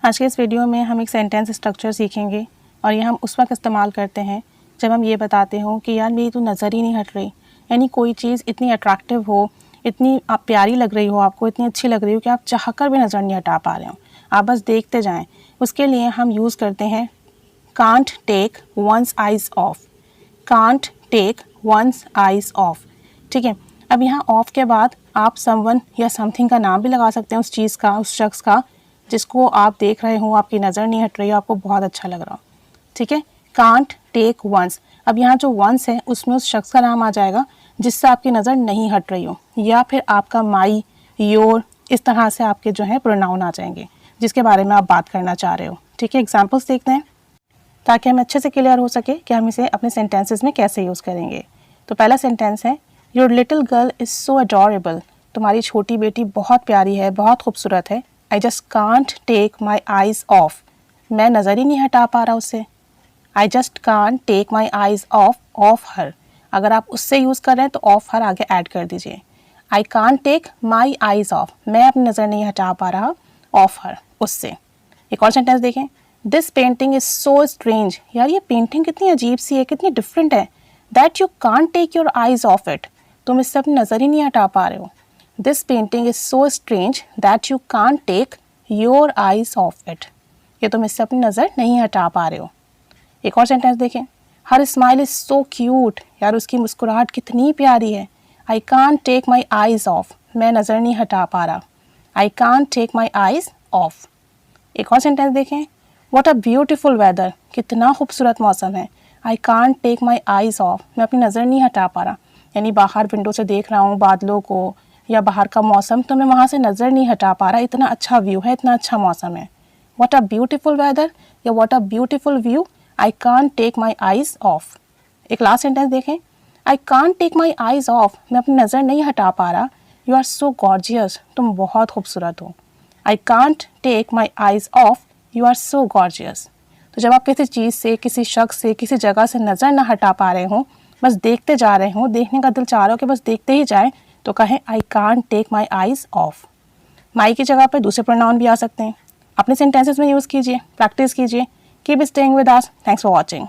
आज के इस वीडियो में हम एक सेंटेंस स्ट्रक्चर सीखेंगे और ये हम उस वक्त इस्तेमाल करते हैं जब हम ये बताते हो कि यार मेरी तो नज़र ही नहीं हट रही। यानी कोई चीज़ इतनी अट्रैक्टिव हो, इतनी आप प्यारी लग रही हो, आपको इतनी अच्छी लग रही हो कि आप चाहकर भी नज़र नहीं हटा पा रहे हो, आप बस देखते जाएं। उसके लिए हम यूज़ करते हैं can't take one's eyes off. Can't take one's eyes off, ठीक है। अब यहाँ ऑफ के बाद आप समवन या समथिंग का नाम भी लगा सकते हैं, उस चीज़ का, उस शख्स का जिसको आप देख रहे हो, आपकी नज़र नहीं हट रही हो, आपको बहुत अच्छा लग रहा हो, ठीक है। कांट टेक वंस, अब यहाँ जो वंस है उसमें उस शख्स का नाम आ जाएगा जिससे आपकी नज़र नहीं हट रही हो, या फिर आपका माई, योर, इस तरह से आपके जो है प्रोनाउन आ जाएंगे जिसके बारे में आप बात करना चाह रहे हो, ठीक है। एग्जाम्पल्स देखते हैं ताकि हमें अच्छे से क्लियर हो सके कि हम इसे अपने सेंटेंसेस में कैसे यूज़ करेंगे। तो पहला सेंटेंस है, your little girl is so adorable. तुम्हारी छोटी बेटी बहुत प्यारी है, बहुत खूबसूरत है। I just can't take my eyes off, मैं नज़र ही नहीं हटा पा रहा उससे। I just can't take my eyes off her, अगर आप उससे यूज़ कर रहे हैं तो ऑफ हर आगे ऐड कर दीजिए। I can't take my eyes off, मैं अपनी नज़र नहीं हटा पा रहा ऑफ हर, उससे। एक और सेंटेंस देखें, this painting is so strange. यार ये पेंटिंग कितनी अजीब सी है, कितनी डिफरेंट है। That you can't take your eyes off it, तुम इससे अपनी नज़र ही नहीं हटा पा रहे हो। This painting is so strange that you can't take your eyes off it, ये तुम इससे अपनी नज़र नहीं हटा पा रहे हो। एक और सेंटेंस देखें, her smile is so cute. यार उसकी मुस्कुराहट कितनी प्यारी है। I can't take my eyes off, मैं नज़र नहीं हटा पा रहा। I can't take my eyes off. एक और सेंटेंस देखें, व्हाट अ ब्यूटीफुल वेदर, कितना खूबसूरत मौसम है। I can't take my eyes off, मैं अपनी नज़र नहीं हटा पा रहा। यानी बाहर विंडो से देख रहा हूँ बादलों को या बाहर का मौसम, तो मैं वहाँ से नज़र नहीं हटा पा रहा, इतना अच्छा व्यू है, इतना अच्छा मौसम है। व्हाट अ ब्यूटीफुल वेदर या what a beautiful view, I can't take my eyes off. एक लास्ट सेंटेंस देखें, I can't take my eyes off, मैं अपनी नज़र नहीं हटा पा रहा। यू आर सो गॉर्जियस, तुम बहुत खूबसूरत हो। I can't take my eyes off, you are so gorgeous. तो जब आप किसी चीज़ से, किसी शख्स से, किसी जगह से नज़र ना हटा पा रहे हों, बस देखते जा रहे हों, देखने का दिल चाह रहा हो कि बस देखते ही जाएं, तो कहें I can't take my eyes off. My की जगह पर दूसरे प्रोनाउन भी आ सकते हैं। अपने सेंटेंसेस में यूज़ कीजिए, प्रैक्टिस कीजिए। Keep staying with us. Thanks for watching.